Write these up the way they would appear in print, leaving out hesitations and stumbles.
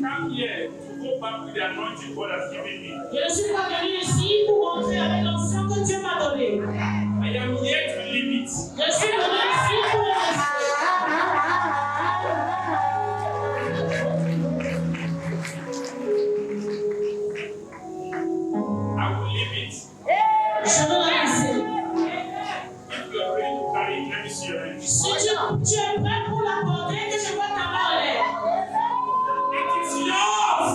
come here to go back with the anointing God has given me. Je ne suis pas venu ici pour rentrer avec l'onction que Dieu m'a donné. I am here to live it. Je suis venu ici pour le rester. I will live it. Je veux la laisser. If you are ready to carry it, let me see your hand. Si tu es prêt pour la porter, que je vois ta main en l'air. It is yours.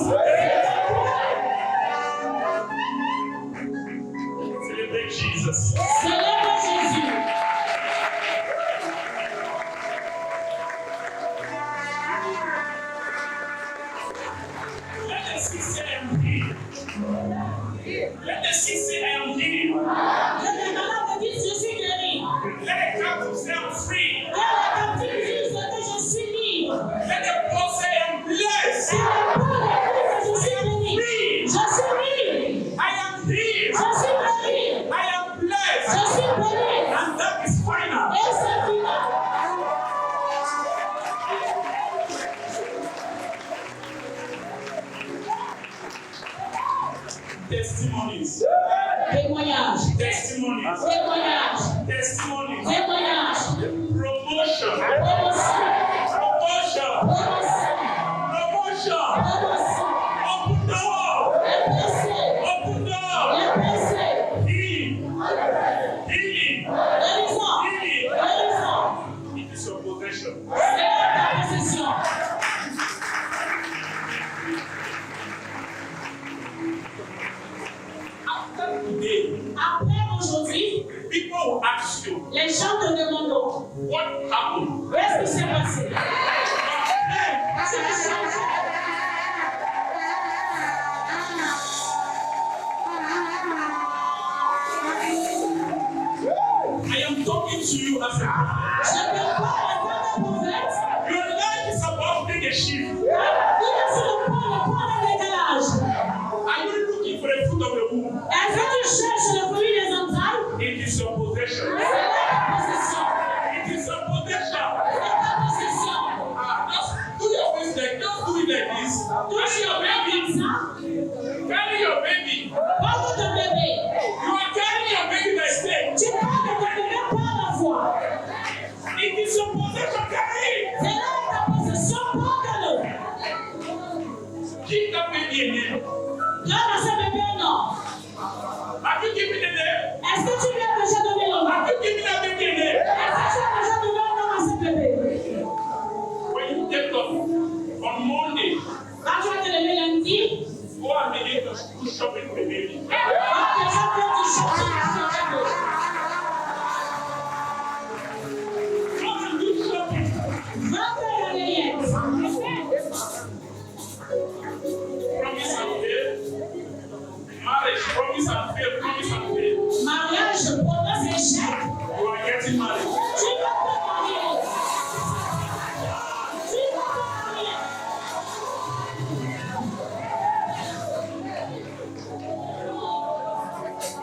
Celebrate Jesus. Célèbre Jésus. Let the sick say I am healed. Let the sick say I am healed. Que les malades disent je suis guéri. Let the captive say I'm free. Que les captifs disent que je suis libre. Let the poor say I'm blessed. Que les pauvres disent que je suis béni. Je suis libre. I am healed. Je suis guéri. I am blessed. Je suis béni. And that is final. Et c'est final. Testimonies. Témoignage. Testimonies. Témoignage. Testimonies. Témoignage. Promotion. Promotion. Promotion. Promotion. Promotion. Promotion. Open door. Les blessés. Open door. Les blessés. Healing. Healing. Guérison. Healing. Guérison. It is your possession. C'est ta possession. After today, Après aujourd'hui, people will ask you, les gens te demanderont what happened? qu'est-ce qui s'est passé. Tu as changé. I am talking to you as a prophet. Je ne peux pas répondre au prophète. Your life is about to take a shift. Il est sur le point de prendre un décalage. Are you looking for the fruit of the womb? Est-ce que tu cherches le fruit des entrailles? It is your possession. C'est ta possession. It is your possession. C'est ta possession. Just do your face just do it like this. Touche Carry your le main baby. comme ça. Carry your baby. Porte ton bébé. You are carrying your baby by faith. Tu portes ton bébé par la foi. It is your possession. Carry it. C'est là ta possession. Porte-le. Give that baby a name. Donne à ce bébé un nom. Have you given the name? Est-ce que tu lui as déjà donné le nom? Have you given that baby a name? Est-ce que tu as déjà donné un nom à ce bébé? When you get up on Monday, Quand tu vas te lever lundi, go and begin to do shopping for the baby. va déjà faire du shopping pour ce bébé. Go and do shopping. Va faire la layette. Promise and fail. Marriage, promise and fail, promise and fail. Mariage, promesse, échec. You are getting married. Tu vas te marier. Tu vas te marier.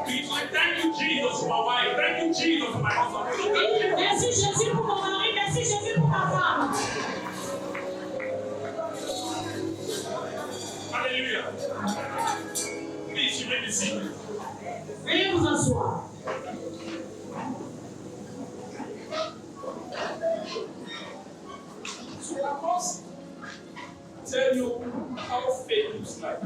Please say, thank you, Jesus, for my wife. Thank you, Jesus, for my husband. Oui, merci Jésus pour mon mari, merci Jésus pour ma femme. Hallelujah. Please, you may be seated. Veuillez vous asseoir. So I must tell you how faith looks like.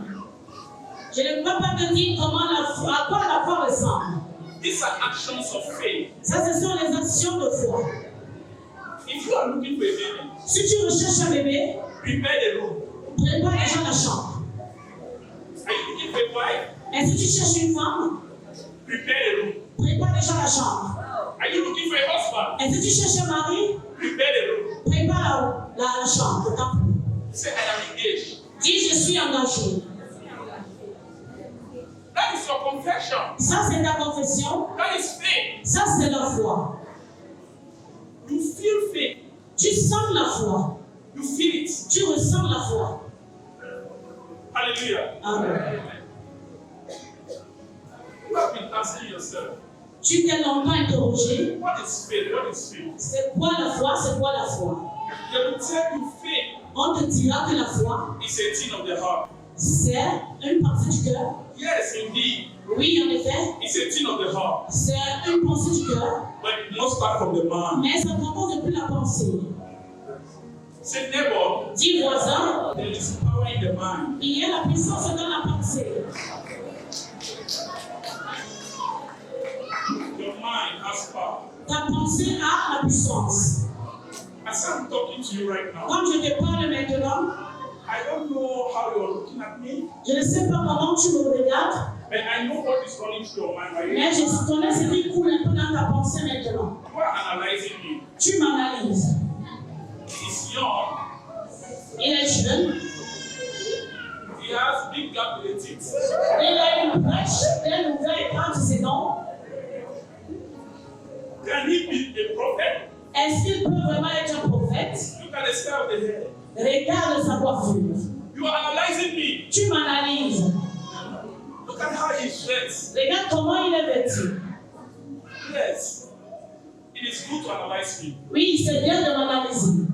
Je ne peux pas te dire à quoi la foi ressemble. These are actions of faith. Ça, ce sont les actions de foi. If you are looking for a baby, Si tu recherches un bébé, prepare the room. prépare déjà la chambre. Are you looking for a wife? Et si tu cherches une femme, Prepare the room. prépare déjà la chambre. Are you looking for a husband? Et si tu cherches un mari, Prepare the room. prépare la chambre. Say, I am engaged. Dis, je suis engagé. That is your confession. Ça, c'est ta confession. That is faith. Ça, c'est la foi. You feel faith. Tu sens la foi. You feel it. Tu ressens la foi. Hallelujah. Amen. You have been asking yourself, Tu t'es longtemps interrogé. what is faith? What is faith? C'est quoi la foi? C'est quoi la foi? They will tell you faith On te dira que la foi, is a thing of the heart. c'est une pensée du cœur. Yes, indeed. Oui, en effet, It's a thing of the heart. c'est une pensée du cœur. But it must start from the mind. Mais ça commence depuis la pensée. Say, neighbor, Dis voisin, there is power in the mind. il y a la puissance dans la pensée. Your mind has power. Ta pensée a la puissance. As I'm talking to you right now, Comme je te parle maintenant, I don't know how you're looking at me, je ne sais pas comment tu me regardes, but I know what is running through your mind right mais now. je connais ce qui coule un peu dans ta pensée maintenant. You are analyzing me. Tu m'analyses. He's young. Il est jeune, He has big gap in the teeth. il a une brèche bien ouverte entre ses dents. Can he be a prophet? Est-ce qu'il peut vraiment être un prophète? Look at the style of the hair. Regarde sa coiffure. You are analyzing me. Tu m'analyses. Look at how he's dressed. Regarde comment il est vêtu. Yes. It is good to analyze me. Oui, c'est bien de m'analyser.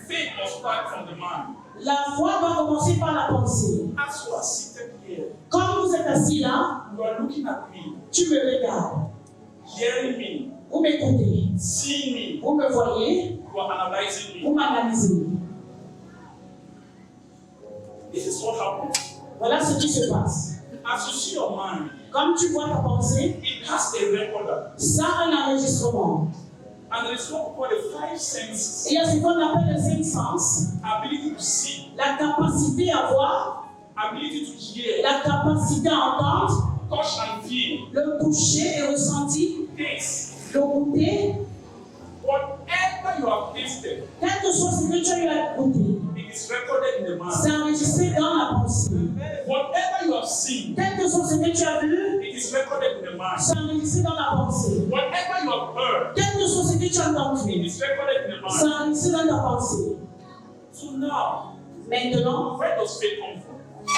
Faith must start from the mind. La foi doit commencer par la pensée. As you are seated here, Comme vous êtes assis là, you are looking at me, tu me regardes. hearing me, Vous m'écoutez. seeing me. Vous me voyez. You are analyzing Vous me. m'analysez. This is what happens. Voilà ce qui se passe. As you see your mind, Comme tu vois ta pensée, it has a recorder. ça a un enregistrement. And there is what we call the five senses. Il y a ce qu'on appelle les cinq sens. Ability to see, La capacité à voir, ability to hear, la capacité à entendre, touch and feel, le toucher et ressentir, taste. le goûter. Whatever you have tasted, Quel que soit ce que tu as eu à goûter, it is recorded in the mind. c'est enregistré dans la pensée. Whatever you have seen, Quel que soit ce que tu as vu, it is recorded in the mind. c'est enregistré dans la pensée. Whatever you have heard, Quel que soit ce que tu as it entendu, is recorded in the c'est mind. enregistré dans ta pensée. So now, Maintenant, where does faith come from?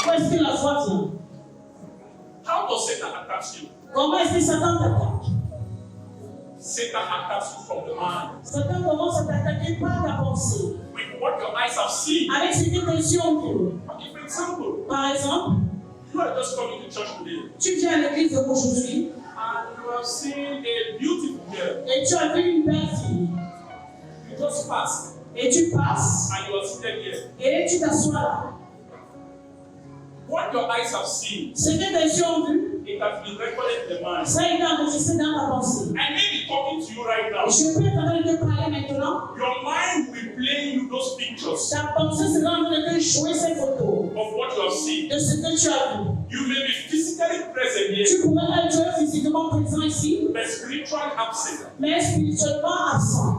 où est-ce que la foi vient? How does Satan attack you? Comment est-ce que Satan t'attaque? Satan attacks you from the mind. Satan commence à t'attaquer par ta pensée. With what your eyes have seen. Avec ce que tes yeux ont vu. I'll give you an example. Par exemple, You are just coming to church today, tu viens à l'église aujourd'hui and you have seen a beautiful girl. et tu as vu une belle fille. You just passed, Et tu passes and you are seated here. et tu t'assois là. What your eyes have seen, Ce que tes yeux ont vu, it has been recorded in the mind. ça a été enregistré dans ta pensée. I may be talking to you right now. Je peux être en train de te parler maintenant. Your mind will be playing you those pictures Ta pensée sera en train de te jouer ces photos of what you have seen. de ce que tu as vu. You may be physically present here, Tu pourrais être physiquement présent ici, but spiritually absent. mais spirituellement absent.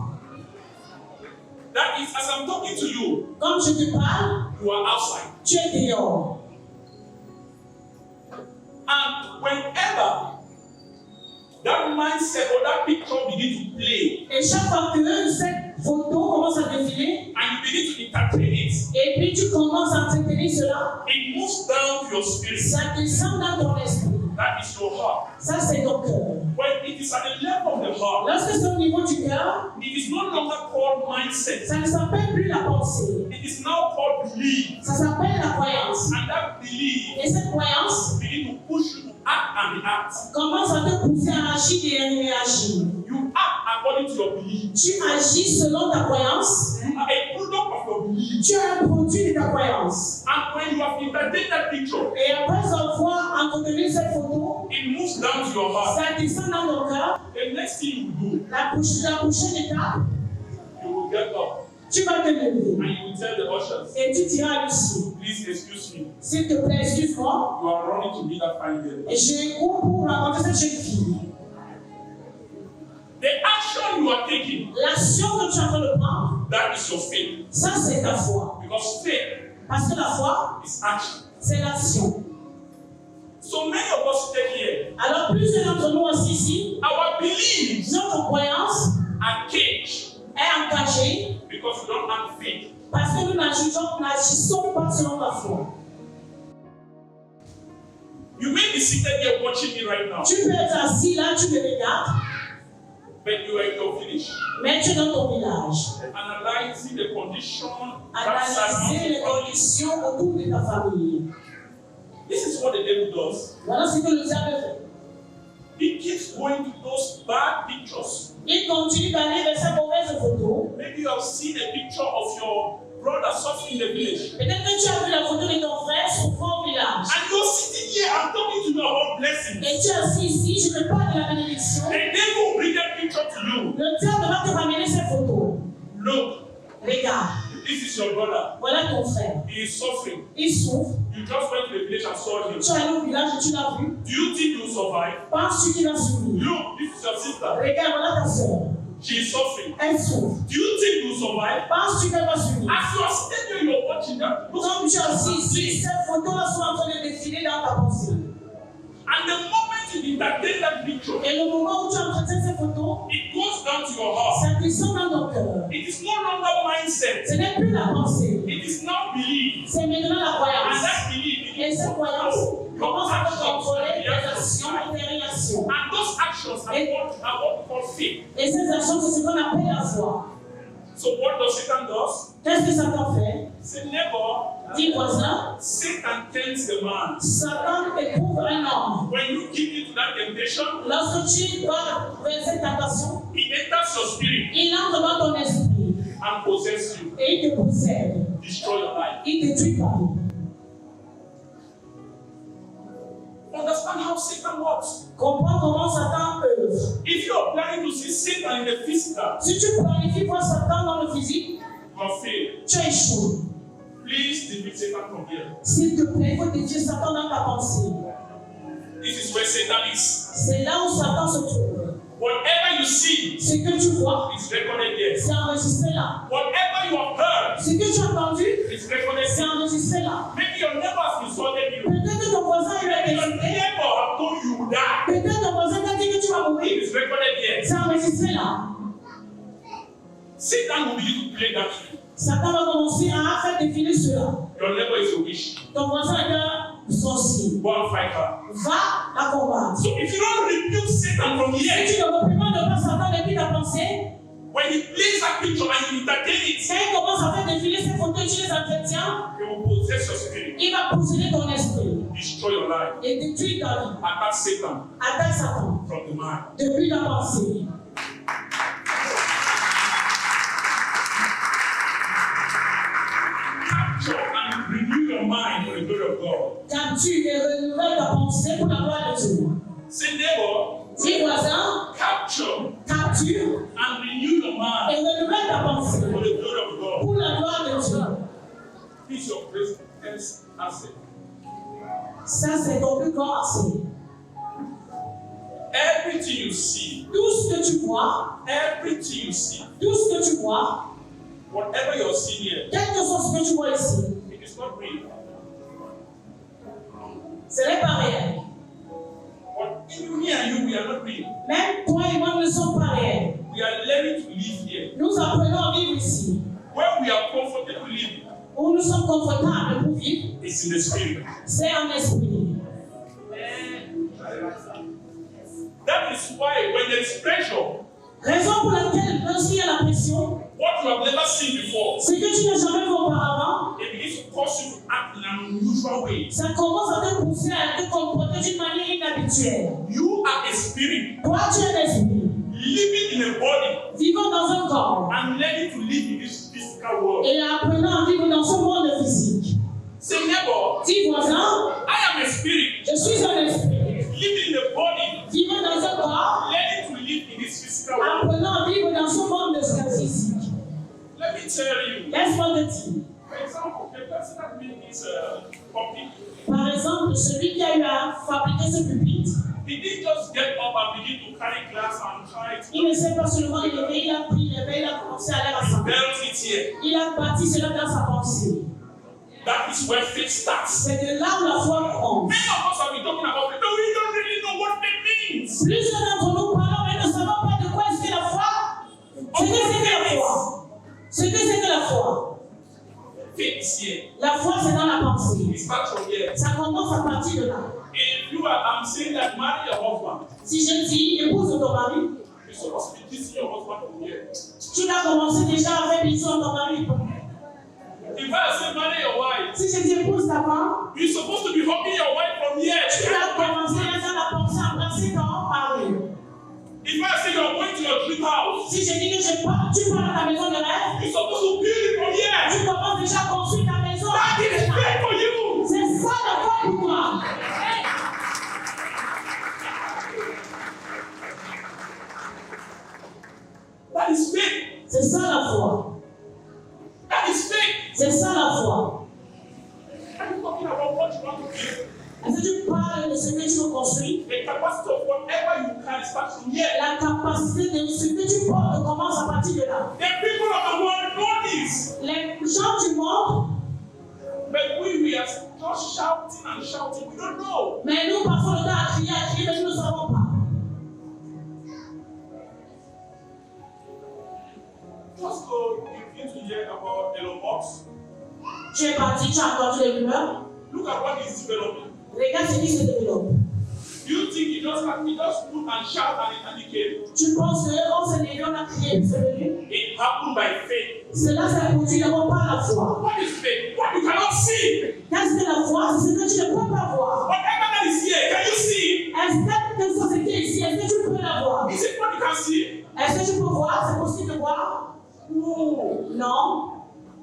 That is, as I'm talking to you, Comme je te parle, you are outside. tu es dehors. And whenever that mindset or that picture begin to play, Et chaque fois que cette photo commence à défiler, and you begin to interpret it, et puis tu commences à entretenir cela, it moves down to your spirit. ça descend dans ton esprit. That is your heart. Ça, c'est ton cœur. When it is at the level of the heart, Lorsque c'est au niveau du cœur, it is no longer called mindset. ça ne s'appelle plus la pensée. It is now called belief. Ça s'appelle la croyance. And that belief Et cette croyance begin to push you to act and react. commence à te pousser à agir et à réagir. You act according to your belief. Tu agis selon ta croyance. You are a product of your belief. Tu es un produit de ta croyance. And when you have entertained that picture, Et après avoir entretenu cette photo, it moves down to your heart. ça descend dans ton cœur. The next thing you do, La prochaine étape, you will get up tu vas te lever. and you will tell the ushers, Et tu diras à Lucie, please excuse me. s'il te plaît, excuse-moi. You are running to meet that fine girl. Et je cours pour rencontrer cette jeune fille. The action you are taking, L'action que tu es en train de prendre, that is your faith. ça c'est ta foi. Because faith Parce que la foi, is action. c'est l'action. So many of us stay here. Alors plusieurs d'entre nous aussi ici, Our beliefs notre croyance are caged est engagée because we don't have faith. parce que nous n'agissons pas selon la foi. You may be seated here watching me right now. Tu peux être assis là, tu me regardes. But you are in your village. Mais tu es dans ton village. Analyzing the condition that Analyser les surrounds you. conditions autour de ta famille. This is what the devil does. Voilà ce que le diable fait. He keeps going to those bad pictures. Il continue d'aller vers ces mauvaises photos. Maybe you have seen a picture of your brother suffering in the village. Peut-être que tu as vu la photo de ton frère souffrant au village. And you're sitting here and talking to you about blessings. Et tu es assis ici, je te parle de la bénédiction. The devil will bring that picture to you. Le diable va te ramener ces photos. Look, Regarde, this is your brother. voilà ton frère. He is suffering. Il souffre. You just went to the village and saw him. Tu es allé au village et tu l'as vu. Do you think you'll survive? Penses-tu qu'il va survivre? Look, this is your sister. Regarde, voilà ta soeur. She is suffering. Elle souffre. Do you think you'll survive? Penses-tu qu'elle va survivre? As you are sitting there, you're watching that. Comme tu es assis ici, ces photos-là sont en train de défiler dans ta pensée. And the moment you entertain that picture, Et le moment où tu entretiens ces photos, it goes down to your heart. ça descend dans ton cœur. It is no longer mindset. Ce n'est plus la pensée, It is now belief. c'est maintenant la And croyance. that belief Et begins cette to croyance control your commence à te actions contrôler and tes the actions actions. et tes réactions. And those actions are what we call faith. Et ces actions, c'est ce qu'on appelle la foi. So what does Satan does? Qu'est-ce que Satan fait? Say neighbor, Dis voisin, Satan tempts the man. Satan éprouve un homme. When you give into that temptation, Lorsque tu vas vers cette tentation, he enters your spirit il entre dans ton esprit and possesses you, et il te possède. destroy your life. Il détruit ta vie. Understand how Satan works. Comprends comment Satan œuvre. If you are planning to see Satan in the physical, Si tu planifies voir Satan dans le physique, you have failed. tu échoues. Please defeat Satan from here. S'il te plaît, il faut défier Satan dans ta pensée. This is where Satan is. C'est là où Satan se trouve. Whatever you see Ce que tu vois, is recorded there. c'est enregistré là. Whatever you have heard Ce que tu as entendu, is recorded c'est there. enregistré là. Maybe your neighbor has insulted you. Peut-être que ton voisin lui a Maybe your insulté. neighbor have told you you will die. Peut-être ton voisin t'a dit que tu vas It mourir. is recorded there. C'est enregistré là. Satan will begin to play that trick. Satan va commencer à faire défiler cela. Your neighbor is a witch. Ton voisin est un sorcier. Go and fight her. Va la combattre. So if you don't rebuke Satan from Si here, tu ne reprimandes pas Satan depuis ta pensée, when he plays that picture and you entertain it, quand il commence à faire défiler ses photos et tu les entretiens, he will possess your spirit, il va posséder ton esprit destroy your life, et détruire ta vie. attack Satan Attaque Satan from the mind. depuis ta pensée. Capture and renew your mind for the glory of God. Capture et renouvelle ta pensée pour la gloire de Dieu. Say neighbor, Dis voisin, capture capture and renew your mind et renouvelle ta pensée for the glory of God. pour la gloire de Dieu. This is your greatest asset. Ça, c'est ton plus grand asset. Everything you see, Tout ce que tu vois, everything you see, tout ce que tu vois, whatever you're seeing here, quel que soit ce que tu vois ici, it is not real. ce n'est pas réel. But even me and you, we are not real. Même toi et moi ne sommes pas réels. We are learning to live here. Nous apprenons à vivre ici. Where we are comfortable living Où nous sommes confortables pour vivre, is in the spirit. c'est en esprit. That is why when there is pressure, Raison pour laquelle, lorsqu'il y a la pression, what you have never seen before, ce que tu n'as jamais vu auparavant, it begins to cause you to act in an unusual way. ça commence à te pousser à te comporter d'une manière inhabituelle. You are a spirit Toi, tu es un esprit, living in a body vivant dans un corps and learning to live in this physical world. et apprenant à vivre dans ce monde physique. Say neighbor, Dis voisin, I am a spirit je suis un esprit, living in a body, vivant dans un corps, learning to live in this physical world. apprenant à vivre dans ce monde physique. Let me tell you. Laisse-moi te dire. For example, the person that made this copy, Par exemple, celui qui a eu à fabriquer ce pupitre, he didn't just get up and begin to carry glass and try to il ne s'est pas seulement levé, il a pris les verres, il a commencé à aller à sa belt it here. Il a bâti cela dans sa pensée. That is where faith starts. C'est de là où la foi prend. Many of us have been talking about it, but we don't really know what faith means. Plusieurs d'entre nous parlons, mais ne savons pas de quoi est-ce que la foi. Ce que c'est que la foi. Ce que c'est que la foi. Faith is here. La foi, c'est dans la pensée. It starts from here. Ça commence à partir de là. If you are, I'm saying that marry your husband, Si je dis, épouse ton mari, you're supposed to be kissing your husband from here. Tu vas commencer déjà avec bisous à ton mari. If I say marry your wife, Si je t'épouse ta femme, you're supposed to be hugging your wife from here. tu vas commencer déjà à penser à embrasser ton mari. If I say you're going to your dream house, Si je dis que tu pars à ta maison de rêve, you're supposed to build it from here. tu commences déjà à construire ta maison. That is faith for you. C'est ça la foi pour toi. That is faith. C'est ça la foi. That is faith. C'est ça la foi. Are you talking about what you want to build? Est-ce que tu parles de ce que tu veux construire? The capacity of whatever you can start from here. La capacité de ce que tu portes commence à partir de là. The people of the world know this. Les gens du monde, But we are just shouting and shouting. We don't know. mais nous passons le temps à crier, mais nous ne savons pas. Just go, you need to hear about Elon Musk. Tu es parti, tu as entendu les rumeurs. Look at what he's developing. Regarde ce qui se développe. Do you think he just put and shout and it came? Tu penses qu'on s'est levé, on a crié, c'est venu? It happened by faith. Cela s'est produit d'abord par la foi. What is faith? What you cannot see. Qu'est-ce que la foi? C'est ce que tu ne peux pas voir. Whatever that is here, can you see? Est-ce que quelque chose qui est ici, est-ce que tu peux la voir? Is it what you can see? Est-ce que tu peux voir? C'est possible de voir? No. Non.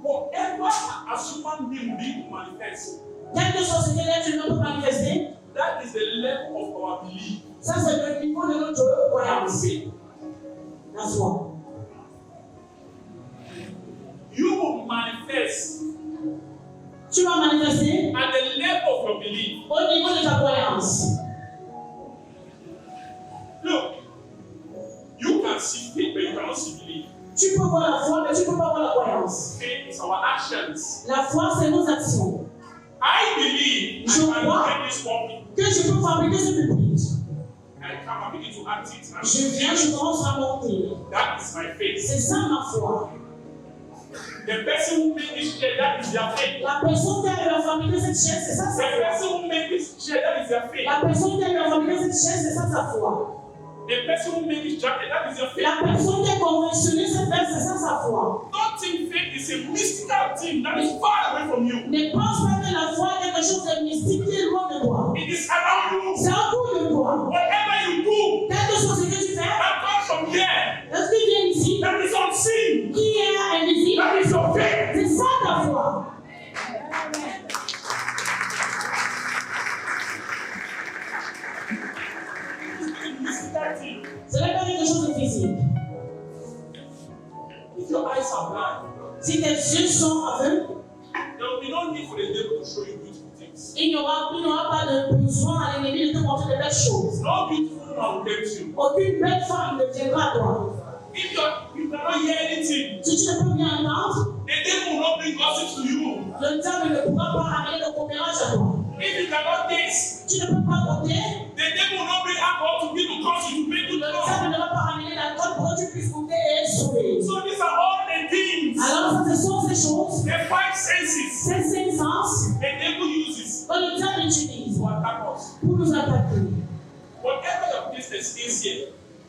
Whatever a human being will be to manifest, Quelque chose que l'être humain peut manifester, that is the level of our belief. ça c'est le niveau de notre croyance. La foi. You will manifest Tu vas manifester at the level of your belief. au niveau de ta croyance. Look, you can see faith, but you cannot see belief. Tu peux voir la foi, mais tu ne peux pas voir la croyance. Faith is our actions. La foi, c'est nos actions. I believe Je I crois can get this working. que je peux fabriquer ce pupitre. I come and begin to act it. And Je viens, je commence à monter. that is my faith. C'est ça ma foi. The person who made this chair, that is their faith. La personne qui a fabriqué cette chaise, c'est ça The sa foi. person who made this chair, that is their faith. La personne qui a fabriqué cette chaise, c'est ça sa foi. The person who made this jacket, that is their faith. La personne qui a conventionné cette veste, c'est ça sa foi. Don't think faith is a mystical thing that is far away from you. Ne pense pas que la foi est quelque chose de mystique qui est loin de toi. It is around you. C'est autour de toi. Whatever you do, Quelque chose que tu fais, that comes from here. est-ce qu'il vient ici, That is unseen. qui est invisible, That is your faith. c'est ça ta foi. It's a mystical thing. Ce n'est pas quelque chose de physique. If your eyes are blind, Si tes yeux sont aveugles, there will be no need for the devil to show you beautiful things. il n'y aura pas de besoin à l'ennemi de te montrer de belles choses. No beautiful woman will tempt you. Aucune belle femme ne viendra à toi. If you cannot hear anything, Si tu ne peux rien entendre, the devil will not bring gossip to you. le diable ne pourra pas amener le commérage à toi. If you cannot taste, Tu ne peux pas goûter, the devil will not bring alcohol to people to cause you to make le good diable love. ne va pas ramener l'alcool pour que tu puisses goûter et être sauvé. So these are all the things, Alors ça, ce sont ces choses, the five senses ces cinq sens the devil uses que le diable utilise to attack us. pour nous attaquer. Whatever your business is here,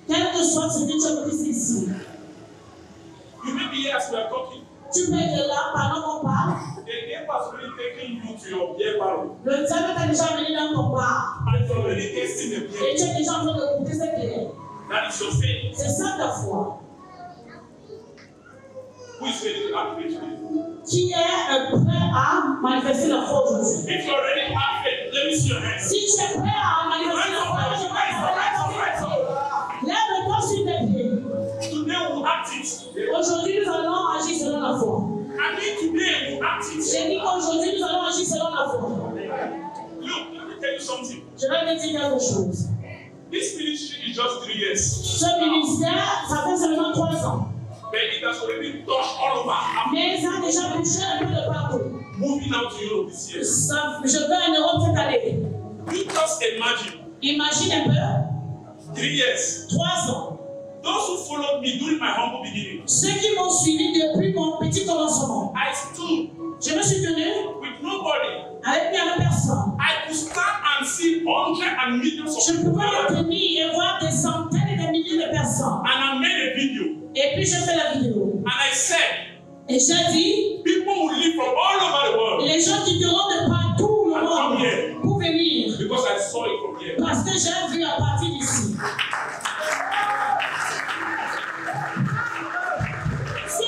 Quel que soit ce que tu as pris ici, you may be here as we are talking. tu peux être là pendant qu'on parle. The devil has already taken you to your beer barrel. Le diable t'a déjà amené dans ton bar And you're already tasting the et beer. tu es déjà en train de goûter cette bière. That is your faith. C'est ça ta foi. Who is ready to activate faith? Qui est prêt à manifester la foi aujourd'hui? If you already have faith, let me see your hands. Si tu es prêt à manifester la foi aujourd'hui, lève-toi sur tes pieds. Today we will act it. Aujourd'hui, nous allons agir selon la foi. I mean today we will act it. J'ai dit qu'aujourd'hui, nous allons agir selon la foi. Look, let me tell you something. Je vais te dire quelque chose. This ministry is just 3 years. Ce ministère, ça fait seulement 3 ans. But it has already touched all over. I'm Mais ça a déjà touché un peu de partout. moving out to Europe this year. Je vais en Europe cette année. You just imagine Imagine un peu, 3 years. 3 ans. Those who followed me during my humble beginning, Ceux qui m'ont suivi depuis mon petit commencement, I stood je me suis tenu with nobody. avec bien personne. I could stand and see hundreds and millions of Je people. pouvais me tenir et voir des centaines et des milliers de personnes. And I made a puis je fais la vidéo. And I said, Et j'ai dit, people will live from all over the world les gens quitteront de partout le and come monde here pour venir. because I saw it from here. Parce que j'ai vu à partir d'ici. So,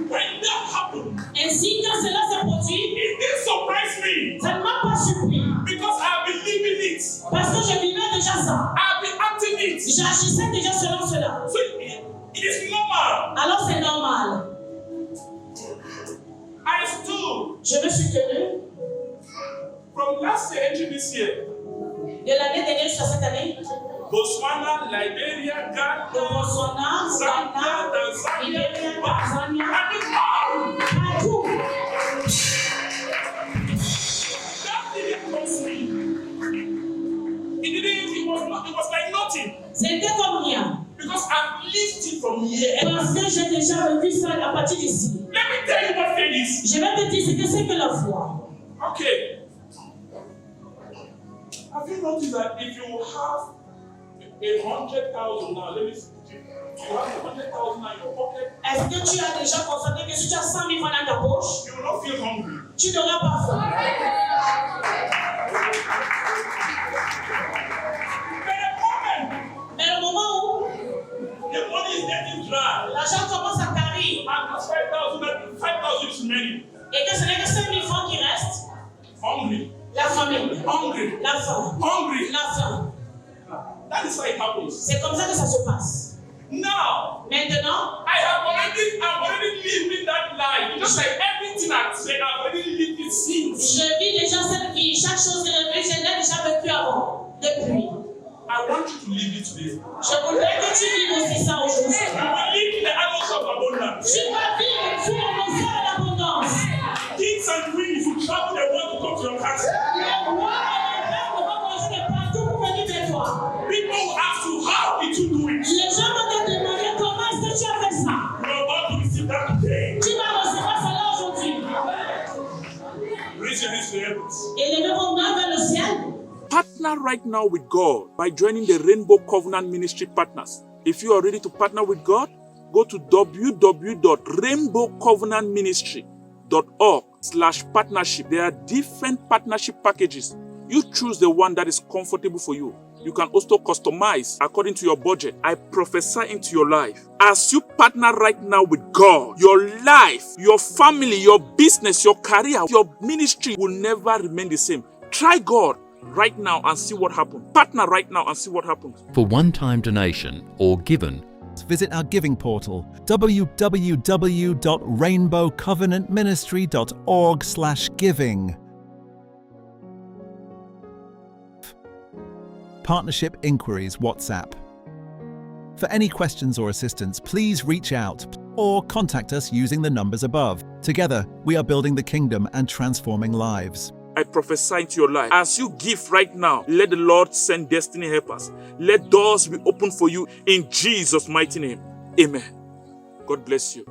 when that happened, Ainsi, quand cela s'est produit, it didn't surprise me ça ne m'a pas surpris. because I've been living it. Parce que je vivais déjà ça. I've been acting it. J'agissais déjà selon cela. So it is normal. Alors c'est normal. I stood Je me suis tenu from last year into this year. de l'année dernière jusqu'à cette année. Botswana, Liberia, De Ghana, Botswana, Zambia, Ghana, Tanzania, Libéria, and Tanzania, the partout. that didn't cost me. It was like nothing. C'était comme rien. Because I've lived it from here. Parce que j'ai déjà vécu ça à partir d'ici. Let me tell you what faith is. Je vais te dire ce que c'est que la foi. Okay. Have you noticed that if you have 100,000 now, let me see. You have 100,000 in your pocket, Est-ce que tu as déjà constaté que si tu as 100 000 francs dans ta poche, you will not feel hungry. tu n'auras pas faim? But the moment Mais le moment où the money is getting dry, l'argent commence à tarir and that's 5,000 is many. et que ce n'est que 5 000 francs qui restent, Hungry. la famine, Hungry. la faim, Hungry. la faim. That is how it happens. C'est comme ça que ça se passe. Now, Maintenant, I'm already living that life. Just like everything I said, I've already lived it since. je vis déjà cette vie. Chaque chose que je vis, je l'ai déjà vécu avant, depuis. I want you to live it today. Je voudrais que tu vives aussi ça aujourd'hui. You will live in the annals of abundance. Tu vas vivre sur le ciel d'abondance. Kings and queens who travel the world to come to your castle. Les rois et les reines vont manger de partout pour venir vers toi. People will ask you, how did you do it? Les gens vont te demander comment est-ce que tu as fait ça. You're about to receive that today. Tu vas recevoir cela aujourd'hui. Raise your hands to the heavens. Et levez vos mains vers le ciel. Partner right now with God by joining the Rainbow Covenant Ministry Partners. If you are ready to partner with God, go to www.rainbowcovenantministry.org/partnership. There are different partnership packages. You choose the one that is comfortable for you. You can also customize according to your budget. I prophesy into your life. As you partner right now with God, your life, your family, your business, your career, your ministry will never remain the same. Try God right now and see what happens. Partner right now and see what happens. For one-time donation or given, visit our giving portal www.rainbowcovenantministry.org/giving. Partnership Inquiries WhatsApp. For any questions or assistance, please reach out or contact us using the numbers above. Together, we are building the kingdom and transforming lives. I prophesy into your life. As you give right now, let the Lord send destiny helpers. Let doors be open for you in Jesus' mighty name. Amen. God bless you.